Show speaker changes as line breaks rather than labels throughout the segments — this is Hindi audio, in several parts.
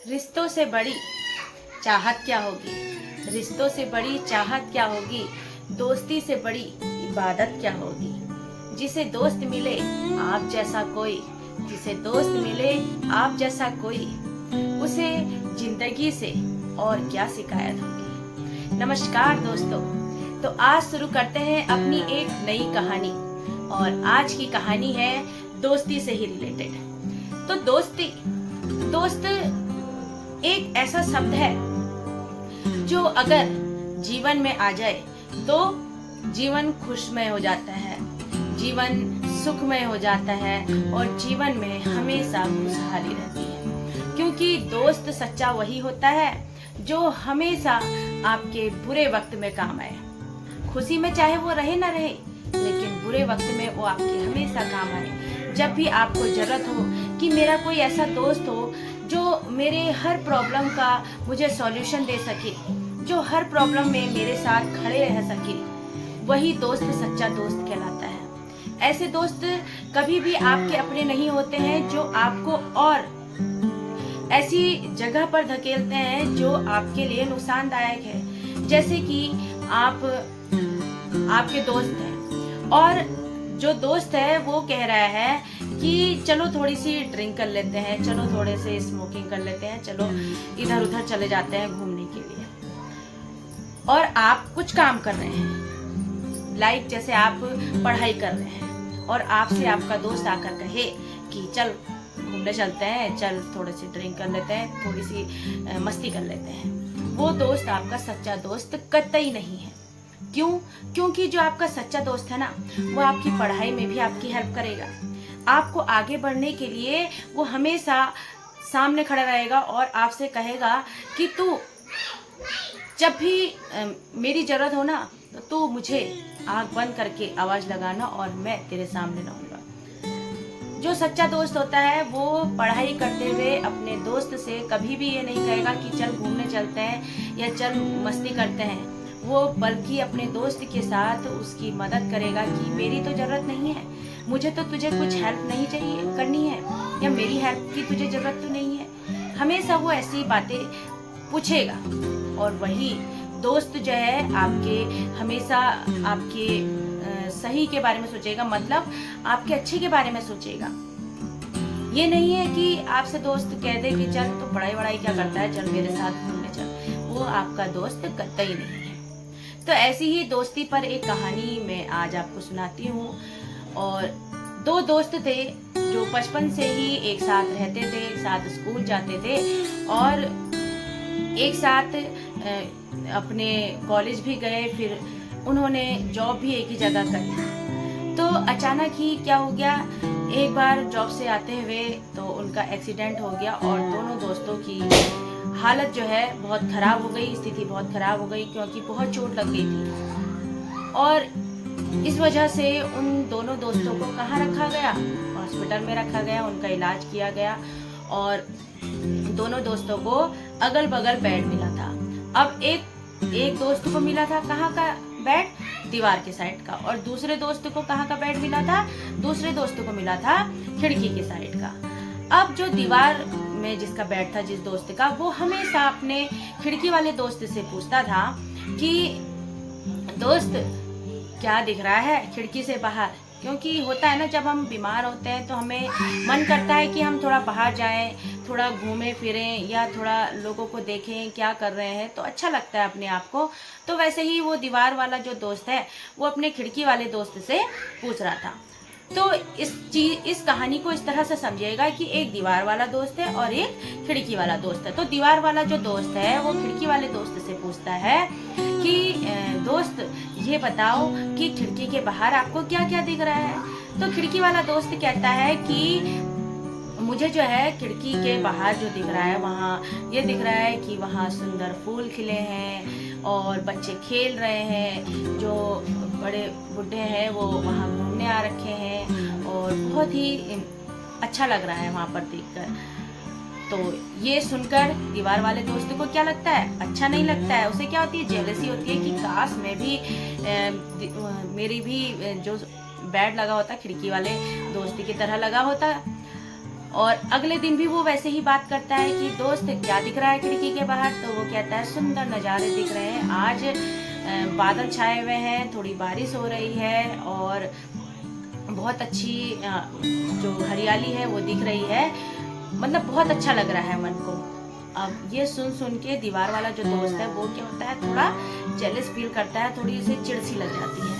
रिश्तों से बड़ी चाहत क्या होगी, रिश्तों से बड़ी चाहत क्या होगी, दोस्ती से बड़ी इबादत क्या होगी। जिसे दोस्त मिले आप जैसा कोई, जिसे दोस्त मिले आप जैसा कोई, उसे जिंदगी से और क्या शिकायत होगी। नमस्कार दोस्तों, तो आज शुरू करते हैं अपनी एक नई कहानी। और आज की कहानी है दोस्ती से ही रिलेटेड। तो दोस्त एक ऐसा शब्द है जो अगर जीवन में आ जाए तो जीवन खुशमय हो जाता है, जीवन सुखमय हो जाता है और जीवन में हमेशा खुशहाली रहती है। क्योंकि दोस्त सच्चा वही होता है जो हमेशा आपके बुरे वक्त में काम आए। खुशी में चाहे वो रहे ना रहे, लेकिन बुरे वक्त में वो आपके हमेशा काम आए। जब भी आपको जरूरत हो कि मेरा कोई ऐसा दोस्त हो जो मेरे हर प्रॉब्लम का मुझे सॉल्यूशन दे सके, जो हर प्रॉब्लम में मेरे साथ खड़े रह सके, वही दोस्त सच्चा दोस्त कहलाता है। ऐसे दोस्त कभी भी आपके अपने नहीं होते हैं जो आपको और ऐसी जगह पर धकेलते हैं जो आपके लिए नुकसानदायक है। जैसे कि आपके दोस्त हैं और जो दोस्त है वो कह रहा है कि चलो थोड़ी सी ड्रिंक कर लेते हैं, चलो थोड़े से स्मोकिंग कर लेते हैं, चलो इधर उधर चले जाते हैं घूमने के लिए। और आप कुछ काम कर रहे हैं, लाइक जैसे आप पढ़ाई कर रहे हैं और आपसे आपका दोस्त आकर कहे कि चल घूमने चलते हैं, चल थोड़ी सी ड्रिंक कर लेते हैं, थोड़ी सी मस्ती कर लेते हैं। वो दोस्त आपका सच्चा दोस्त कतई नहीं है। क्यों? क्योंकि जो आपका सच्चा दोस्त है ना, वो आपकी पढ़ाई में भी आपकी हेल्प करेगा। आपको आगे बढ़ने के लिए वो हमेशा सामने खड़ा रहेगा और आपसे कहेगा कि तू जब भी मेरी जरूरत हो ना, तो तू मुझे आंख बंद करके आवाज लगाना और मैं तेरे सामने रहूंगा। जो सच्चा दोस्त होता है वो पढ़ाई करते हुए अपने दोस्त से कभी भी ये नहीं कहेगा कि चल घूमने चलते हैं या चल मस्ती करते हैं। वो बल्कि अपने दोस्त के साथ उसकी मदद करेगा कि मेरी तो जरूरत नहीं है, मुझे तो तुझे कुछ हेल्प नहीं चाहिए करनी है, या मेरी हेल्प की तुझे जरूरत तो नहीं है। हमेशा वो ऐसी बातें पूछेगा और वही दोस्त जो है आपके हमेशा आपके सही के बारे में सोचेगा, मतलब आपके अच्छे के बारे में सोचेगा। ये नहीं है कि आपसे दोस्त कह दे कि चल तो पढ़ाई वढ़ाई क्या करता है, चल मेरे साथ घूमने चल। वो आपका दोस्त कतई नहीं है। तो ऐसी ही दोस्ती पर एक कहानी मैं आज आपको सुनाती हूँ। और दो दोस्त थे जो बचपन से ही एक साथ रहते थे, एक साथ स्कूल जाते थे और एक साथ अपने कॉलेज भी गए, फिर उन्होंने जॉब भी एक ही जगह करी। तो अचानक ही क्या हो गया, एक बार जॉब से आते हुए तो उनका एक्सीडेंट हो गया और दोनों दोस्तों की हालत जो है बहुत खराब हो गई, स्थिति बहुत खराब हो गई, क्योंकि बहुत चोट लग गई थी। और इस वजह से उन दोनों दोस्तों को कहाँ रखा गया? हॉस्पिटल में रखा गया, उनका इलाज किया गया और दोनों दोस्तों को अगल बगल बेड मिला था। अब एक दोस्त को मिला था कहाँ का बेड? दीवार के साइड का। और दूसरे दोस्त को कहाँ का बेड मिला था? दूसरे दोस्त को मिला था खिड़की के साइड का। अब जो दीवार में जिसका बेड था, जिस दोस्त का, वो हमेशा अपने खिड़की वाले दोस्त से पूछता था कि दोस्त क्या दिख रहा है खिड़की से बाहर? क्योंकि होता है ना, जब हम बीमार होते हैं तो हमें मन करता है कि हम थोड़ा बाहर जाएं, थोड़ा घूमें फिरें या थोड़ा लोगों को देखें क्या कर रहे हैं, तो अच्छा लगता है अपने आप को। तो वैसे ही वो दीवार वाला जो दोस्त है वो अपने खिड़की वाले दोस्त से पूछ रहा था। तो इस कहानी को इस तरह से समझिएगा कि एक दीवार वाला दोस्त है और एक खिड़की वाला दोस्त है। तो दीवार वाला जो दोस्त है वो खिड़की वाले दोस्त से पूछता है कि दोस्त ये बताओ कि खिड़की के बाहर आपको क्या क्या दिख रहा है? तो खिड़की वाला दोस्त कहता है कि मुझे जो है खिड़की के बाहर जो दिख रहा है वहाँ ये दिख रहा है कि वहाँ सुंदर फूल खिले हैं और बच्चे खेल रहे हैं, जो बड़े बुढ़े हैं वो वहाँ घूमने आ रखे हैं और बहुत ही अच्छा लग रहा है वहाँ पर देखकर। तो ये सुनकर दीवार वाले दोस्त को क्या लगता है? अच्छा नहीं लगता है। उसे क्या होती है? जेलसी होती है कि काश मैं भी मेरी भी जो बेड लगा होता खिड़की वाले दोस्त की तरह लगा होता। और अगले दिन भी वो वैसे ही बात करता है कि दोस्त क्या दिख रहा है खिड़की के बाहर, तो वो कहता है सुंदर नज़ारे दिख रहे हैं, आज बादल छाए हुए हैं, थोड़ी बारिश हो रही है और बहुत अच्छी जो हरियाली है वो दिख रही है, मतलब बहुत अच्छा लग रहा है मन को। अब ये सुन के दीवार वाला जो दोस्त है वो क्या होता है, थोड़ा जेलस फील करता है, थोड़ी सी चिड़ सी लग जाती है।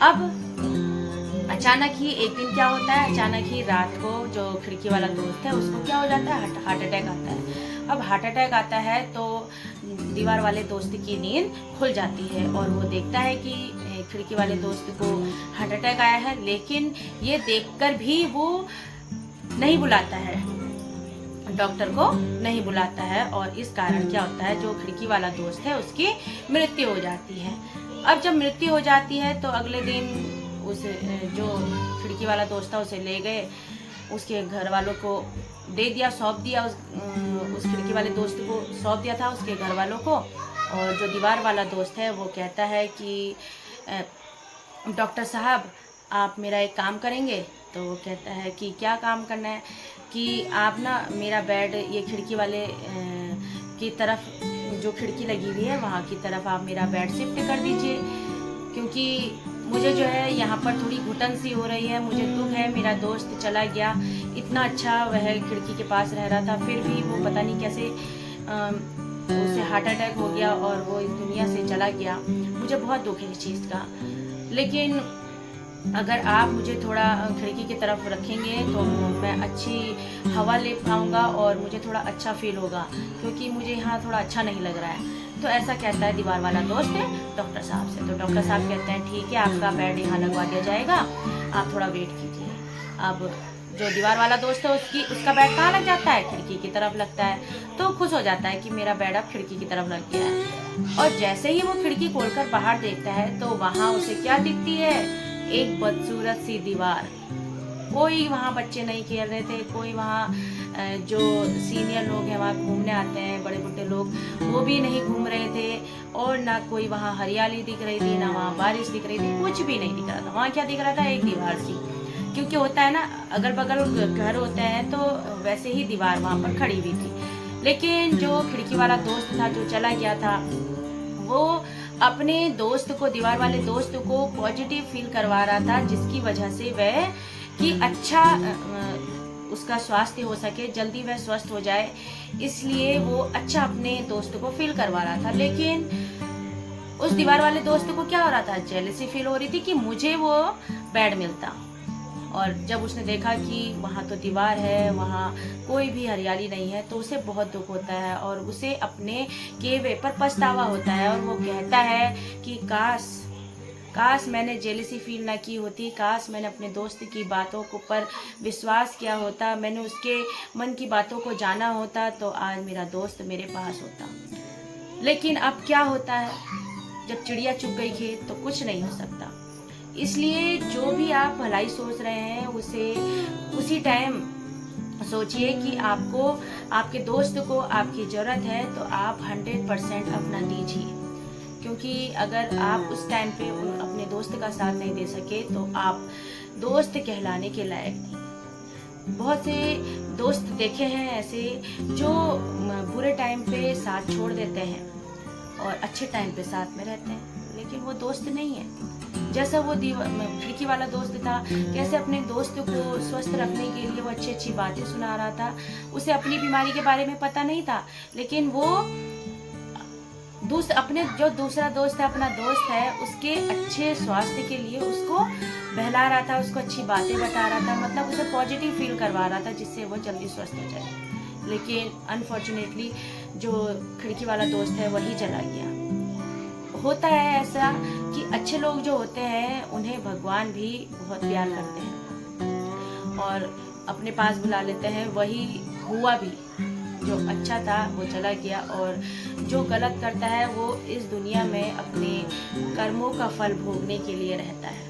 अब अचानक ही एक दिन क्या होता है, अचानक ही रात को जो खिड़की वाला दोस्त है उसको क्या हो जाता है, हार्ट अटैक आता है। अब हार्ट अटैक आता है तो दीवार वाले दोस्त की नींद खुल जाती है और वो देखता है कि खिड़की वाले दोस्त को हार्ट अटैक आया है, लेकिन ये देखकर भी वो नहीं बुलाता है, डॉक्टर को नहीं बुलाता है और इस कारण क्या होता है, जो खिड़की वाला दोस्त है उसकी मृत्यु हो जाती है। अब जब मृत्यु हो जाती है तो अगले दिन उस जो खिड़की वाला दोस्त था उसे ले गए, उसके घर वालों को दे दिया, सौंप दिया, उस खिड़की वाले दोस्त को सौंप दिया था उसके घर वालों को। और जो दीवार वाला दोस्त है वो कहता है कि डॉक्टर साहब आप मेरा एक काम करेंगे, तो वो कहता है कि क्या काम करना है, कि आप ना मेरा बेड ये खिड़की वाले की तरफ, जो खिड़की लगी हुई है वहाँ की तरफ आप मेरा बेड शिफ्ट कर दीजिए, क्योंकि मुझे जो है यहाँ पर थोड़ी घुटन सी हो रही है, मुझे दुख है, मेरा दोस्त चला गया, इतना अच्छा वह खिड़की के पास रह रहा था, फिर भी वो पता नहीं कैसे उसे हार्ट अटैक हो गया और वो इस दुनिया से चला गया। मुझे बहुत दुख है इस चीज़ का, लेकिन अगर आप मुझे थोड़ा खिड़की की तरफ रखेंगे तो मैं अच्छी हवा ले पाऊँगा और मुझे थोड़ा अच्छा फील होगा, क्योंकि मुझे यहाँ थोड़ा अच्छा नहीं लग रहा है। तो ऐसा कहता है दीवार वाला दोस्त डॉक्टर साहब से। तो डॉक्टर साहब कहते हैं ठीक है, आपका बेड यहाँ लगवा दिया जाएगा, आप थोड़ा वेट कीजिए। अब जो दीवार वाला दोस्त है उसका बेड कहाँ लग जाता है, खिड़की की तरफ लगता है, तो खुश हो जाता है कि मेरा बेड अब खिड़की की तरफ लग गया है। और जैसे ही वो खिड़की खोलकर बाहर देखता है तो वहाँ उसे क्या दिखती है, एक बदसूरत सी दीवार। कोई वहाँ बच्चे नहीं खेल रहे थे, कोई वहाँ जो सीनियर लोग हैं वहाँ घूमने आते हैं, बड़े बुढ़े लोग, वो भी नहीं घूम रहे थे, और ना कोई वहाँ हरियाली दिख रही थी, ना वहाँ बारिश दिख रही थी, कुछ भी नहीं दिख रहा था। वहाँ क्या दिख रहा था, एक दीवार सी, क्योंकि होता है ना अगल बगल घर होते हैं तो वैसे ही दीवार वहाँ पर खड़ी हुई थी। लेकिन जो खिड़की वाला दोस्त था जो चला गया था, वो अपने दोस्त को, दीवार वाले दोस्त को पॉजिटिव फील करवा रहा था, जिसकी वजह से वह कि अच्छा उसका स्वास्थ्य हो सके, जल्दी वह स्वस्थ हो जाए, इसलिए वो अच्छा अपने दोस्त को फील करवा रहा था। लेकिन उस दीवार वाले दोस्त को क्या हो रहा था, जेलसी फील हो रही थी कि मुझे वो बेड मिलता। और जब उसने देखा कि वहाँ तो दीवार है, वहाँ कोई भी हरियाली नहीं है, तो उसे बहुत दुख होता है और उसे अपने किए हुए पर पछतावा होता है। और वो कहता है कि काश मैंने जेलसी फील ना की होती, काश मैंने अपने दोस्त की बातों को पर विश्वास किया होता, मैंने उसके मन की बातों को जाना होता, तो आज मेरा दोस्त मेरे पास होता। लेकिन अब क्या होता है, जब चिड़िया चुग गई खेत तो कुछ नहीं हो सकता। इसलिए जो भी आप भलाई सोच रहे हैं उसे उसी टाइम सोचिए कि आपको, आपके दोस्त को आपकी ज़रूरत है, तो आप 100% अपना दीजिए, क्योंकि अगर आप उस टाइम पे अपने दोस्त का साथ नहीं दे सके तो आप दोस्त कहलाने के लायक नहीं। बहुत से दोस्त देखे हैं ऐसे जो बुरे टाइम पे साथ छोड़ देते हैं और अच्छे टाइम पे साथ में रहते हैं, लेकिन वो दोस्त नहीं है। जैसा वो खिड़की वाला दोस्त था, कैसे अपने दोस्त को स्वस्थ रखने के लिए वो अच्छी अच्छी बातें सुना रहा था, उसे अपनी बीमारी के बारे में पता नहीं था, लेकिन वो अपने जो दूसरा दोस्त है, अपना दोस्त है, उसके अच्छे स्वास्थ्य के लिए उसको बहला रहा था, उसको अच्छी बातें बता रहा था, मतलब उसे पॉजिटिव फील करवा रहा था, जिससे वो जल्दी स्वस्थ हो जाए। लेकिन अनफॉर्चुनेटली जो खिड़की वाला दोस्त है वही चला गया। होता है ऐसा कि अच्छे लोग जो होते हैं उन्हें भगवान भी बहुत प्यार करते हैं और अपने पास बुला लेते हैं। वही हुआ भी, जो अच्छा था वो चला गया, और जो गलत करता है वो इस दुनिया में अपने कर्मों का फल भोगने के लिए रहता है।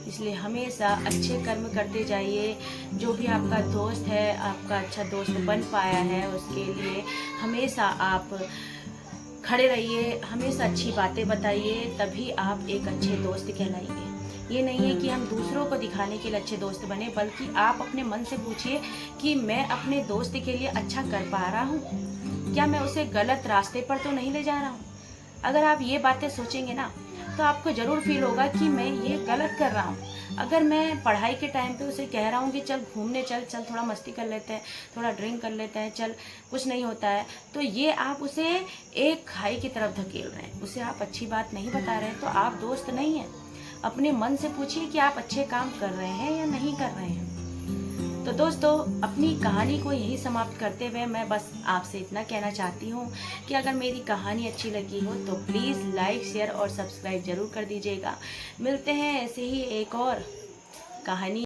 इसलिए हमेशा अच्छे कर्म करते जाइए। जो भी आपका दोस्त है, आपका अच्छा दोस्त बन पाया है, उसके लिए हमेशा आप खड़े रहिए, हमेशा अच्छी बातें बताइए, तभी आप एक अच्छे दोस्त कहलाएंगे। ये नहीं है कि हम दूसरों को दिखाने के लिए अच्छे दोस्त बने, बल्कि आप अपने मन से पूछिए कि मैं अपने दोस्त के लिए अच्छा कर पा रहा हूँ, क्या मैं उसे गलत रास्ते पर तो नहीं ले जा रहा हूँ। अगर आप ये बातें सोचेंगे ना, तो आपको ज़रूर फील होगा कि मैं ये गलत कर रहा हूँ। अगर मैं पढ़ाई के टाइम पे उसे कह रहा हूँ कि चल घूमने चल, चल थोड़ा मस्ती कर लेते हैं, थोड़ा ड्रिंक कर लेते हैं, चल कुछ नहीं होता है, तो ये आप उसे एक खाई की तरफ धकेल रहे हैं, उसे आप अच्छी बात नहीं बता रहे हैं, तो आप दोस्त नहीं हैं। अपने मन से पूछिए कि आप अच्छे काम कर रहे हैं या नहीं कर रहे हैं। तो दोस्तों, अपनी कहानी को यही समाप्त करते हुए मैं बस आपसे इतना कहना चाहती हूँ कि अगर मेरी कहानी अच्छी लगी हो तो प्लीज़ लाइक, शेयर और सब्सक्राइब ज़रूर कर दीजिएगा। मिलते हैं ऐसे ही एक और कहानी